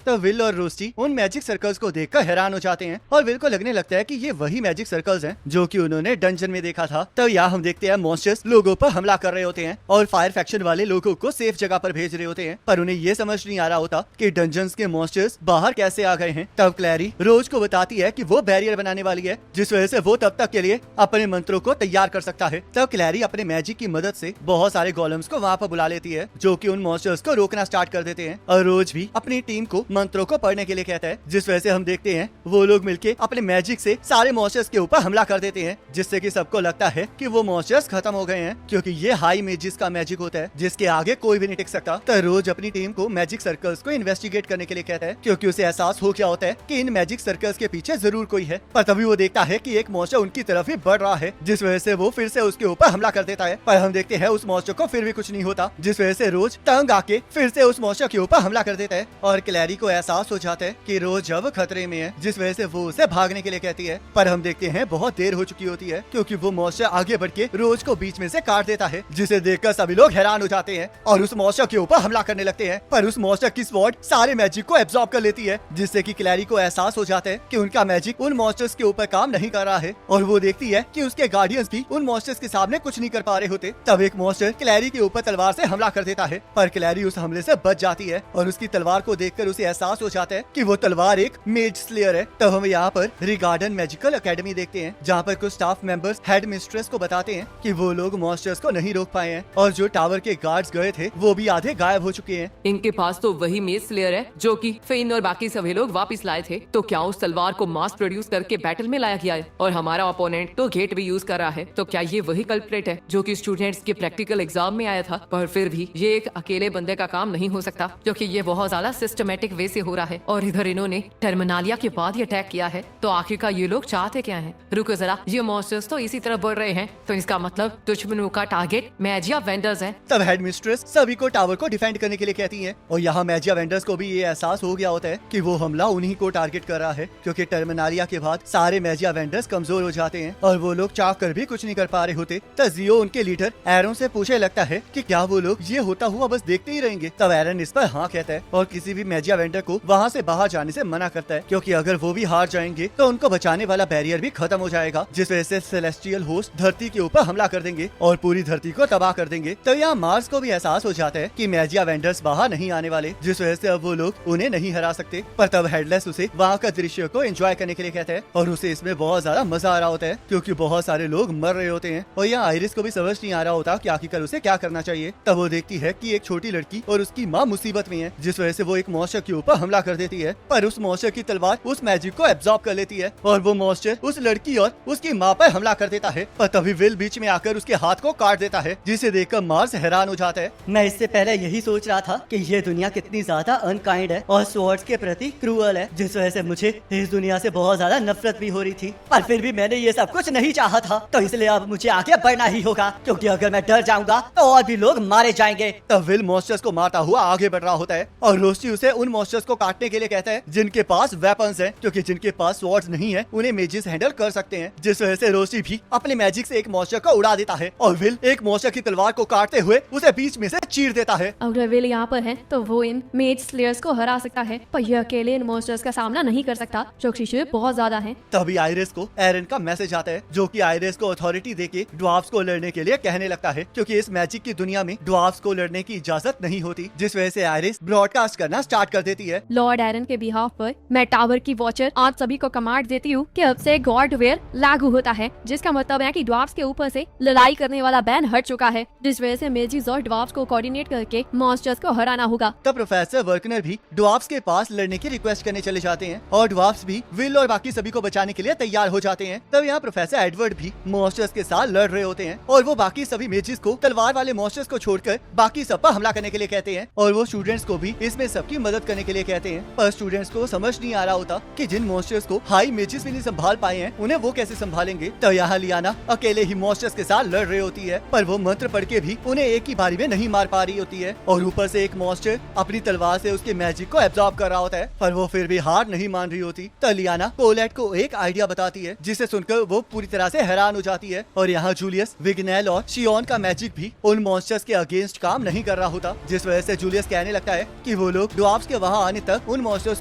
तब विल और रोस्टी उन मैजिक सर्कल्स को देखकर हैरान हो जाते हैं और विल को लगने लगता है कि ये वही मैजिक सर्कल्स हैं जो कि उन्होंने डंजन में देखा था। तब यहाँ हम देखते हैं मॉन्स्टर्स लोगों पर हमला कर रहे होते हैं और फायर फैक्शन वाले लोगों को सेफ जगह पर भेज रहे होते हैं, पर उन्हें ये समझ नहीं आ रहा होता कि डंजन्स के मॉन्स्टर्स बाहर कैसे आ गए हैं। तब क्लैरी रोज को बताती है कि वो बैरियर बनाने वाली है जिस वजह से वो तब तक के लिए अपने मंत्रों को तैयार कर सकता है। तब क्लैरी अपने मैजिक की मदद से बहुत सारे गोलम्स को वहाँ पर बुला लेती है जो कि उन मॉन्स्टर्स को रोकना स्टार्ट कर देते हैं और रोज भी अपनी टीम को मंत्रों को पढ़ने के लिए कहता है, जिस वजह से हम देखते हैं वो लोग मिलके अपने मैजिक से सारे मॉन्स्टर्स के ऊपर हमला कर देते हैं, जिससे कि सबको लगता है कि वो मॉन्स्टर्स खत्म हो गए हैं क्योंकि ये हाई मेजिस का मैजिक होता है जिसके आगे कोई भी नहीं टिक सकता। तो रोज अपनी टीम को मैजिक सर्कल्स को इन्वेस्टिगेट करने के लिए कहता है क्योंकि उसे एहसास हो गया होता है कि इन मैजिक सर्कल्स के पीछे जरूर कोई है। पर तभी वो देखता है कि एक मॉन्स्टर उनकी तरफ ही बढ़ रहा है, जिस वजह से वो फिर से उसके ऊपर हमला कर देता है। पर हम देखते हैं उस मॉन्स्टर को फिर भी कुछ नहीं होता, जिस वजह से रोज तंग आके फिर से उस मॉन्स्टर के ऊपर हमला कर देता है और क्लैरी को एहसास हो जाता है कि रोज अब खतरे में है, जिस वजह से वो उसे भागने के लिए कहती है। पर हम देखते हैं बहुत देर हो चुकी होती है क्योंकि वो मॉन्स्टर आगे बढ़ के रोज को बीच में से काट देता है, जिसे देखकर सभी लोग हैरान हो जाते हैं और उस मॉन्स्टर के ऊपर हमला करने लगते हैं। पर उस मॉन्स्टर की स्वॉर्ड सारे मैजिक को एब्जॉर्ब कर लेती है, जिससे कि क्लैरी को एहसास हो जाता है कि उनका मैजिक उन मॉन्स्टर्स के ऊपर काम नहीं कर रहा है और वो देखती है कि उसके गार्डियंस भी उन मॉन्स्टर्स के सामने कुछ नहीं कर पा रहे होते। तब एक मॉन्स्टर क्लैरी के ऊपर तलवार से हमला कर देता है, पर क्लैरी उस हमले से बच जाती है और उसकी तलवार को देखकर उसे एहसास हो जाता है कि वो तलवार एक मेज स्लेयर है। तब हम यहाँ पर रिगार्डन मैजिकल एकेडमी देखते हैं जहाँ पर कुछ स्टाफ मेंबर्स हेड मिस्ट्रेस को बताते हैं कि वो लोग मॉन्स्टर्स को नहीं रोक पाए हैं और जो टावर के गार्ड्स गए थे वो भी आधे गायब हो चुके हैं। इनके पास तो वही मेज स्लेयर है जो कि फेन और बाकी सभी लोग वापस लाए थे, तो क्या उस तलवार को मास प्रोड्यूस करके बैटल में लाया गया है और हमारा ओपोनेंट तो गेट भी यूज कर रहा है, तो क्या ये वही कल्प्रेट है जो कि स्टूडेंट्स के प्रैक्टिकल एग्जाम में आया था। पर फिर भी ये एक अकेले बंदे का काम नहीं हो सकता क्योंकि ये बहुत ज्यादा सिस्टमेटिक वे से हो रहा है और इधर इन्होंने टर्मिनालिया के बाद ये अटैक किया है, तो आखिरकार ये लोग चाहते क्या है। रुको जरा, ये मॉन्स्टर्स तो इसी तरह बढ़ रहे हैं, तो इसका मतलब दुश्मनों का टारगेट मैजिया वेंडर्स हैं। तब हेड मिस्ट्रेस सभी को टावर को डिफेंड करने के लिए कहती है और यहाँ मैजिया वेंडर्स को भी ये एहसास हो गया होता है कि वो हमला उन्हीं को टारगेट कर रहा है क्योंकि टर्मिनालिया के बाद सारे मैजिया वेंडर्स कमजोर हो जाते हैं और वो लोग चाह कर भी कुछ नहीं कर पा रहे होते। तब जियो उनके लीडर एरन से पूछने लगता है कि क्या वो लोग ये होता हुआ बस देखते ही रहेंगे। तब एरन इस पर हाँ कहता है और किसी भी मैजिया वेंडर को वहाँ से बाहर जाने से मना करता है क्योंकि अगर वो भी हार जाएंगे तो उनको बचाने वाला बैरियर भी खत्म हो जाएगा, जिस वजह से सेलेस्टियल होस्ट धरती के ऊपर हमला कर देंगे और पूरी धरती को तबाह कर देंगे। तो यहाँ मार्स को भी एहसास हो जाता है कि मैजिया वेंडर्स बाहर नहीं आने वाले, जिस वजह से अब वो लोग उन्हें नहीं हरा सकते। पर तब हेडलेस उसे वहाँ का दृश्य को एंजॉय करने के लिए कहता है और उसे इसमें बहुत ज्यादा मजा आ रहा होता है क्योंकि बहुत सारे लोग मर रहे होते हैं और यहाँ आयरिस को भी समझ नहीं आ रहा होता कि आखिरकार उसे क्या करना चाहिए। तब वो देखती है कि एक छोटी लड़की और उसकी माँ मुसीबत में है, जिस वजह से वो एक मॉन्स्टर के ऊपर हमला कर देती है, पर उस मॉन्स्टर की तलवार उस मैजिक को एब्जॉर्ब कर लेती है और वो मॉन्स्टर उस लड़की और उसकी माँ पर हमला कर देता है। पर तभी विल बीच में आकर उसके हाथ को काट देता है, जिसे देखकर मार्स हैरान हो जाता है। मैं इससे पहले यही सोच रहा था कि ये दुनिया कितनी ज्यादा अनकाइंड है और स्वॉर्ड्स के प्रति क्रूअल है, जिस वजह से मुझे इस दुनिया से बहुत ज्यादा नफरत भी हो रही थी, पर फिर भी मैंने ये सब कुछ नहीं चाहा था, तो इसलिए अब मुझे आगे बढ़ना ही होगा क्योंकि अगर मैं डर जाऊंगा तो और भी लोग मारे जाएंगे। तब विल मॉन्स्टर्स को मारता हुआ आगे बढ़ रहा होता है और रोस्टी उसे उन मॉन्स्टर्स को काटने के लिए कहता है जिनके पास वेपन्स हैं, क्योंकि जिनके पास स्वॉर्ड्स नहीं है उन्हें मेजिस हैंडल कर सकते हैं, जिस वजह से रोस्टी भी अपने मैजिक से एक मॉन्स्टर को उड़ा देता है और विल एक मॉन्स्टर की तलवार को काटते हुए उसे बीच में से चीर देता है। अगर विल यहाँ पर है तो वो इन मेज स्लेयर्स को हरा सकता है, पर यह अकेले इन मॉन्स्टर्स का सामना नहीं कर सकता जो कि बहुत ज्यादा है। तभी आयरिस को एरन का मैसेज आता है जो कि आयरिस को अथॉरिटी देके ड्वार्फ्स को लड़ने के लिए कहने लगता है क्योंकि इस मैजिक की दुनिया में ड्वार्फ्स को लड़ने की इजाजत नहीं होती, जिस वजह से आयरिस ब्रॉडकास्ट करना स्टार्ट कर देती है। लॉर्ड एरन के बिहाफ पर मैं टावर की वॉचर आज सभी को कमांड देती हूँ कि अब से गॉड वेयर लागू होता है, जिसका मतलब है कि ड्वार्फ्स के ऊपर से लड़ाई करने वाला बैन हट चुका है, जिस वजह से मेजिस और ड्वार्फ्स को कोऑर्डिनेट करके मॉन्स्टर्स को हराना होगा। तब प्रोफेसर वर्कनर भी ड्वार्फ्स के पास लड़ने की रिक्वेस्ट करने चले जाते हैं और ड्वार्फ्स भी विल और बाकी सभी को बचाने के लिए तैयार हो जाते हैं। तब यहाँ प्रोफेसर एडवर्ड भी मॉन्स्टर्स के साथ लड़ रहे होते हैं और वो बाकी सभी मेजिस को तलवार वाले मॉन्स्टर्स को छोड़कर बाकी सब पर हमला करने के लिए कहते हैं और वो स्टूडेंट्स को भी इसमें सबकी मदद करने के लिए कहते हैं। पर स्टूडेंट्स को समझ नहीं आ रहा होता कि जिन मॉन्स्टर्स को हाई मेजिस भी नहीं संभाल पाए हैं उन्हें वो कैसे संभालेंगे। तो यहाँ लियाना अकेले ही मॉन्स्टर्स के साथ लड़ रही होती है, पर वो मंत्र पढ़ के भी उन्हें एक ही बारी में नहीं मार पा रही होती है और ऊपर से एक मॉन्स्टर अपनी तलवार से उसके मैजिक को एब्जॉर्ब कर रहा होता है, पर वो फिर भी हार नहीं मान रही होती। तो लियाना कोलेट को एक आइडिया बताती है जिसे सुनकर वो पूरी तरह से हैरान हो जाती है और यहाँ जूलियस, विग्नेल और शियोन का मैजिक भी उन मॉन्स्टर्स के अगेंस्ट काम नहीं कर रहा होता, जिस वजह से जूलियस कहने लगता है कि वो लोग ड्वार्फ्स के वहाँ वहाँ आने तक उन मॉन्स्टर्स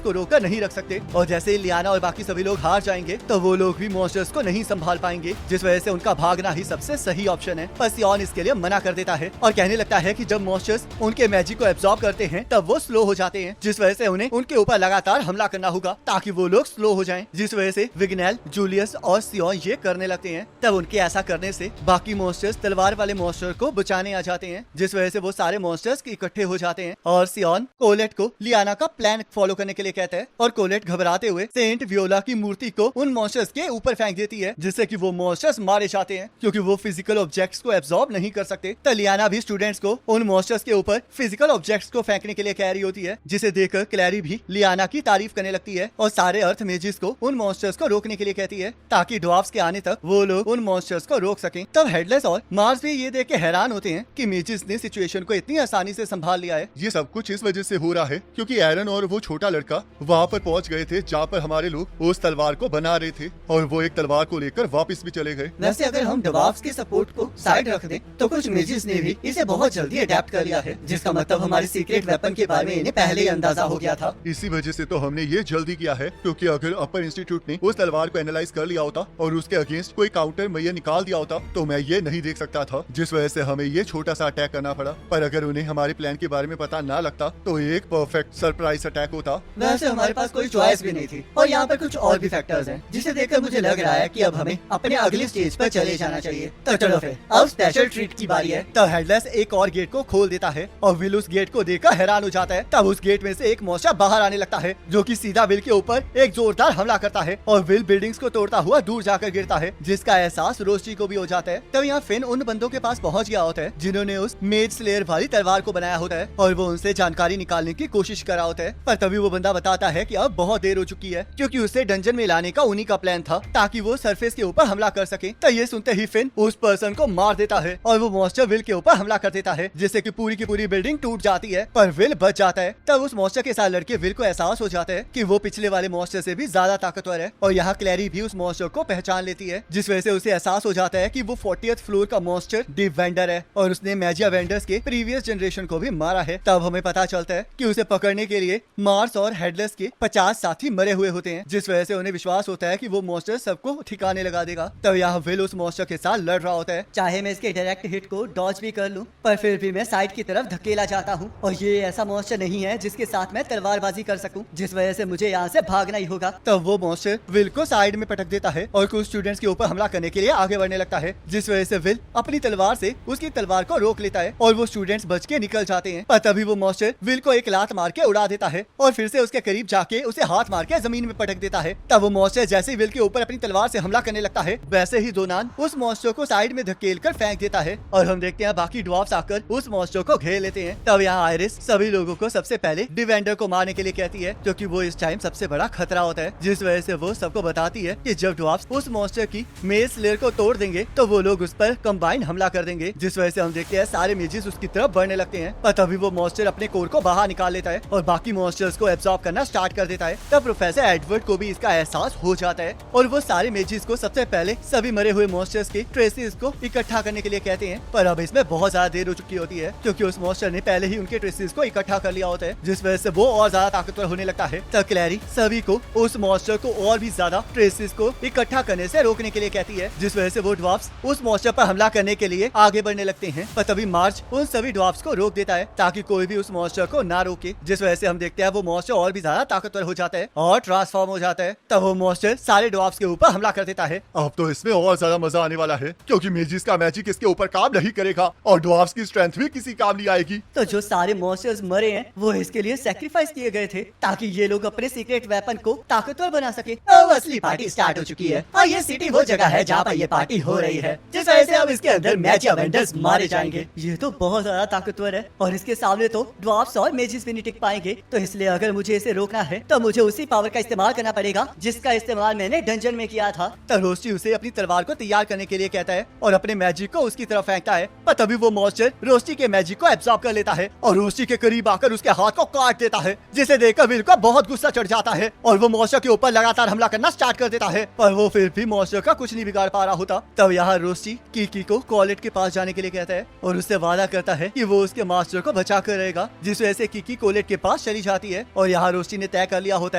को रोककर नहीं रख सकते, और जैसे ही लियाना और बाकी सभी लोग हार जाएंगे तो वो लोग भी मॉन्स्टर्स को नहीं संभाल पाएंगे, जिस वजह से उनका भागना ही सबसे सही ऑप्शन है। पर सियोन इसके लिए मना कर देता है और कहने लगता है कि जब मॉन्स्टर्स उनके मैजिक को एब्जॉर्ब करते हैं तब वो स्लो हो जाते हैं, जिस वजह से उन्हें उनके ऊपर लगातार हमला करना होगा ताकि वो लोग स्लो हो जाएं, जिस वजह से विग्नेल, जूलियस और सियोन ये करने लगते हैं। तब उनके ऐसा करने से बाकी मॉन्स्टर्स तलवार वाले मॉन्स्टर को बचाने आ जाते हैं, जिस वजह से वो सारे मॉन्स्टर्स इकट्ठे हो जाते हैं और सियोन कोलेट को लियाना का प्लान फॉलो करने के लिए कहता है और कोलेट घबराते हुए सेंट वियोला की मूर्ति को उन मॉन्स्टर्स के ऊपर फेंक देती है, जिससे कि वो मॉन्स्टर्स मारे जाते हैं क्योंकि वो फिजिकल ऑब्जेक्ट्स को एब्जॉर्ब नहीं कर सकते। तो लियाना भी स्टूडेंट्स को उन मॉन्स्टर्स के ऊपर फिजिकल ऑब्जेक्ट्स को फेंकने के लिए कह रही होती है, जिसे देखकर क्लैरी भी लियाना की तारीफ करने लगती है और सारे अर्थ मेजिस को उन मॉन्स्टर्स को रोकने के लिए कहती है ताकि ड्वार्फ्स के आने तक वो लोग उन मॉन्स्टर्स को रोक सकें। तब हेडलेस और मार्स भी ये देख के हैरान होते हैं कि मेजिस ने सिचुएशन को इतनी आसानी से संभाल लिया है। ये सब कुछ इस वजह से हो रहा है क्योंकि एरन और वो छोटा लड़का वहाँ पर पहुँच गए थे जहाँ पर हमारे लोग उस तलवार को बना रहे थे और वो एक तलवार को लेकर वापस भी चले गए। वैसे अगर हम ड्वार्फ्स के सपोर्ट को साइड रख दें तो कुछ मेजिस ने भी इसे बहुत जल्दी अडेप्ट कर लिया है, जिसका मतलब हमारे सीक्रेट वेपन के बारे में इन्हें पहले ही अंदाजा हो गया था। इसी वजह से तो हमने ये जल्दी किया है क्योंकि अगर अपर इंस्टीट्यूट ने उस तलवार को एनालाइज कर लिया होता और उसके अगेंस्ट कोई काउंटर मैया निकाल दिया होता तो मैं ये नहीं देख सकता था, जिस वजह से हमें ये छोटा सा अटैक करना पड़ा। पर अगर उन्हें हमारे प्लान के बारे में पता ना लगता तो एक परफेक्ट सरप्राइज अटैक होता। वैसे हमारे पास कोई चॉइस भी नहीं थी और यहाँ पर कुछ और भी फैक्टर्स हैं, जिसे देखकर मुझे लग रहा है कि अब हमें अपने अगले स्टेज पर चले जाना चाहिए। तो चलो फिर अब स्पेशल ट्रीट की बारी है। तब हेडलेस एक और गेट को खोल देता है और विल उस गेट को देखकर हैरान हो जाता है। तब उस गेट में से एक मॉन्स्टर बाहर आने लगता है जो कि सीधा विल के ऊपर एक जोरदार हमला करता है और विल बिल्डिंग्स को तोड़ता हुआ दूर जाकर गिरता है, जिसका एहसास रोस्टी को भी हो जाता है। तब यहाँ फिन उन बंदों के पास पहुँच गया होता है जिन्होंने उस मेज स्लेयर वाली तलवार को बनाया होता है और वो उनसे जानकारी निकालने की कोशिश कर रहा होता है। पर तभी वो बंदा बताता है कि अब बहुत देर हो चुकी है क्योंकि उसे डंजन में लाने का उन्हीं का प्लान था ताकि वो सरफेस के ऊपर हमला कर सके। तो ये सुनते ही फिन उस पर्सन को मार देता है और वो मॉन्स्टर विल के ऊपर हमला कर देता है, जिससे कि पूरी की पूरी बिल्डिंग टूट जाती है पर विल बच जाता है। तब उस मॉन्स्टर के साथ लड़के विल को एहसास हो जाता है कि वो पिछले वाले मॉन्स्टर से भी ज्यादा ताकतवर है और यहाँ क्लैरी भी उस मॉन्स्टर को पहचान लेती है, जिस वजह से उसे एहसास हो जाता है कि वो 40th फ्लोर का मॉन्स्टर डिवेंडर है और उसने मैजिया वेंडर्स के प्रीवियस जनरेशन को भी मारा है। तब हमें पता चलता है कि उसे पकड़ने के लिए मार्स और हेडलेस के 50 साथी मरे हुए होते हैं, जिस वजह से उन्हें विश्वास होता है कि वो मॉन्स्टर सबको ठिकाने लगा देगा। तब यहाँ विल उस मॉन्स्टर के साथ लड़ रहा होता है। चाहे मैं इसके डायरेक्ट हिट को डॉज भी कर लूं, पर फिर भी मैं साइड की तरफ धकेला जाता हूं और ये ऐसा मॉन्स्टर नहीं है जिसके साथ मैं तलवारबाजी कर सकूं, जिस वजह से मुझे यहाँ से भागना ही होगा। तब वो मॉन्स्टर विल को साइड में पटक देता है और कुछ स्टूडेंट्स के ऊपर हमला करने के लिए आगे बढ़ने लगता है, जिस वजह से विल अपनी तलवार से उसकी तलवार को रोक लेता है और वो स्टूडेंट्स बच के निकल जाते हैं। पर तभी वो मॉन्स्टर विल को एक लात मार के उड़ा देता है और फिर से उसके करीब जाके उसे हाथ मार के जमीन में पटक देता है। तब वो मॉन्स्टर जैसे ही विल के ऊपर अपनी तलवार से हमला करने लगता है वैसे ही दोनान उस मॉन्स्टर को साइड में धकेल कर फेंक देता है और हम देखते हैं बाकी ड्वार्फ्स आकर उस मॉन्स्टर को घेर लेते हैं। तब यहाँ आयरिस सभी लोगों को सबसे पहले डिवेंडर को मारने के लिए कहती है क्योंकि वो इस टाइम सबसे बड़ा खतरा होता है, जिस वजह से वो सबको बताती है कि जब ड्वार्फ्स उस मॉन्स्टर की मेज स्लेयर को तोड़ देंगे तो वो लोग उस पर कंबाइंड हमला कर देंगे, जिस वजह से हम देखते हैं सारे मेजिस उसकी तरफ बढ़ने लगते हैं। पर तभी वो मॉन्स्टर अपने कोर को बाहर निकाल लेता है और बाकी मॉन्स्टर्स को एब्जॉर्ब करना स्टार्ट कर देता है। तब प्रोफेसर एडवर्ड को भी इसका एहसास हो जाता है और वो सारे मेजिस को सबसे पहले सभी मरे हुए मॉन्स्टर्स के ट्रेसेस को इकट्ठा करने के लिए कहते हैं। पर अब इसमें बहुत ज्यादा देर हो चुकी होती है क्योंकि उस मॉन्स्टर ने पहले ही उनके ट्रेसेस को इकट्ठा कर लिया होता है, जिस वजह से वो और ज्यादा ताकतवर होने लगता है। तब क्लैरी सभी को उस मॉन्स्टर को और भी ज्यादा ट्रेसेस को इकट्ठा करने से रोकने के लिए कहती है, जिस वजह से वो ड्वार्फ्स उस मॉन्स्टर पर हमला करने के लिए आगे बढ़ने लगते हैं। पर तभी मार्च उन सभी ड्वार्फ्स को रोक देता है ताकि कोई भी उस मॉन्स्टर को ना रोके, जिस वजह से हम देखते हैं वो मॉन्स्टर और भी ज्यादा ताकतवर हो जाता है और ट्रांसफॉर्म हो जाता है। तब वो मॉन्स्टर सारे ड्वार्फ्स के ऊपर हमला कर देता है। अब तो इसमें और ज्यादा मजा आने वाला है क्योंकि मेजिस का मैजिक इसके ऊपर काम नहीं करेगा और ड्वार्फ्स की स्ट्रेंथ भी किसी काम नहीं आएगी। तो जो सारे मॉन्स्टर्स मरे हैं वो इसके लिए सैक्रिफाइस किए गए थे ताकि ये लोग अपने सीक्रेट वेपन को ताकतवर बना सके। अब असली पार्टी स्टार्ट हो चुकी है और ये सिटी वो जगह है जहाँ पर ये पार्टी हो रही है, जिस वजह से अब इसके अंदर मैजिया वेंडर्स मारे जाएंगे। ये तो बहुत ज्यादा ताकतवर है और इसके सामने तो ड्वार्फ्स और मेजिस भी नहीं टिक पाएंगे। तो इसलिए अगर मुझे इसे रोकना है तो मुझे उसी पावर का इस्तेमाल करना पड़ेगा जिसका इस्तेमाल मैंने डंजन में किया था। तब रोस्टी उसे अपनी तलवार को तैयार करने के लिए कहता है और अपने मैजिक को उसकी तरफ फेंकता है। पर तभी वो मॉन्स्टर रोस्टी के मैजिक को एब्जॉर्ब कर लेता है और रोस्टी के करीब आकर उसके हाथ को काट देता है, जिसे देखकर विल को बहुत गुस्सा चढ़ जाता है और वो मॉन्स्टर के ऊपर लगातार हमला करना स्टार्ट कर देता है। पर वो फिर भी मॉन्स्टर का कुछ नहीं बिगाड़ पा रहा होता। तब यहाँ रोस्टी कीकी को कॉलेट के पास जाने के लिए कहता है और उससे वादा करता है कि वो उसके मास्टर को बचा कर रहेगा, जिस वजह से कीकी कोलेट के पास चली जाती है और यहाँ रोस्टी ने तय कर लिया होता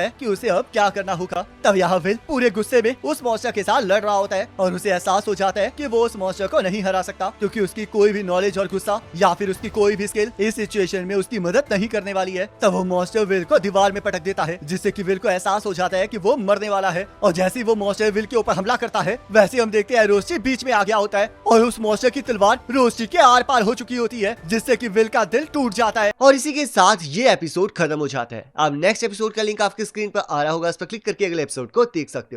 है कि उसे अब क्या करना होगा। तब यहाँ विल पूरे गुस्से में उस मॉन्स्टर के साथ लड़ रहा होता है और उसे एहसास हो जाता है कि वो उस मॉन्स्टर को नहीं हरा सकता, क्योंकि उसकी कोई भी नॉलेज और गुस्सा या फिर उसकी कोई भी स्किल इस सिचुएशन में उसकी मदद नहीं करने वाली है। तब वो मॉन्स्टर विल को दीवार में पटक देता है, जिससे कि विल को एहसास हो जाता है कि वो मरने वाला है। और जैसे ही वो मॉन्स्टर विल के ऊपर हमला करता है, वैसे हम देखते हैं रोस्टी बीच में आ गया होता है और उस मॉन्स्टर की तलवार रोस्टी के आर पार हो चुकी होती है, जिससे कि विल का दिल टूट जाता है। और इसी के साथ ये एपिसोड खत्म हो जाता है। अब नेक्स्ट एपिसोड का लिंक आपकी स्क्रीन पर आ रहा होगा, उस पर क्लिक करके अगले एपिसोड को देख सकते हो।